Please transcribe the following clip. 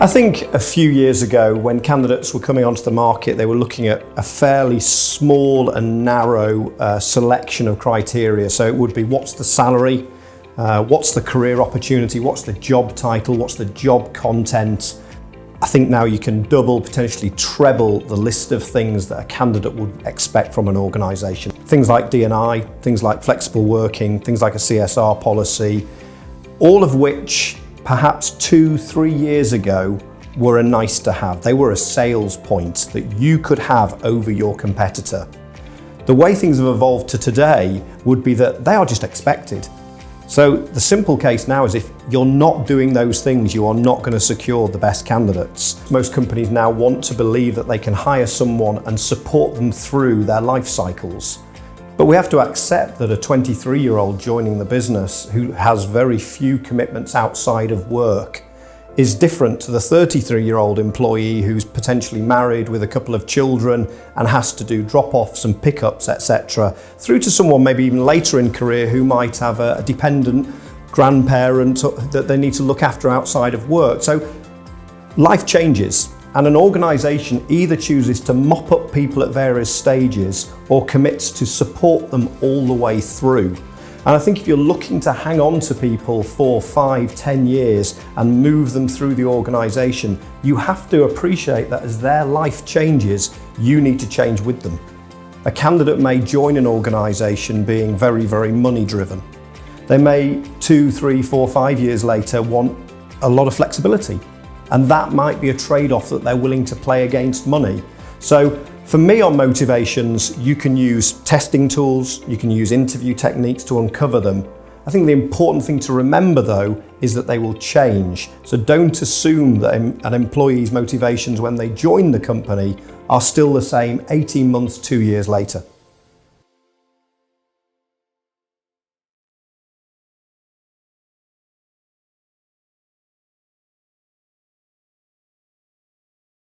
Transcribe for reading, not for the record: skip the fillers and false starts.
I think a few years ago, when candidates were coming onto the market, they were looking at a fairly small and narrow selection of criteria. So it would be, what's the salary, what's the career opportunity, what's the job title, what's the job content. I think now you can double, potentially treble the list of things that a candidate would expect from an organisation. Things like D&I, things like flexible working, things like a CSR policy, all of which perhaps 2-3 years ago were a nice to have. They were a sales point that you could have over your competitor. The way things have evolved to today would be that they are just expected. So the simple case now is, if you're not doing those things, you are not going to secure the best candidates. Most companies now want to believe that they can hire someone and support them through their life cycles. But we have to accept that a 23-year-old joining the business who has very few commitments outside of work is different to the 33-year-old employee who's potentially married with a couple of children and has to do drop-offs and pickups, etc., through to someone maybe even later in career who might have a dependent grandparent that they need to look after outside of work. So life changes. And an organisation either chooses to mop up people at various stages or commits to support them all the way through. And I think if you're looking to hang on to people for 5, 10 years and move them through the organisation, you have to appreciate that as their life changes, you need to change with them. A candidate may join an organisation being very, very money driven. They may 2, 3, 4, 5 years later want a lot of flexibility. And that might be a trade-off that they're willing to play against money. So for me, on motivations, you can use testing tools, you can use interview techniques to uncover them. I think the important thing to remember, though, is that they will change. So don't assume that an employee's motivations when they join the company are still the same 18 months, 2 years later.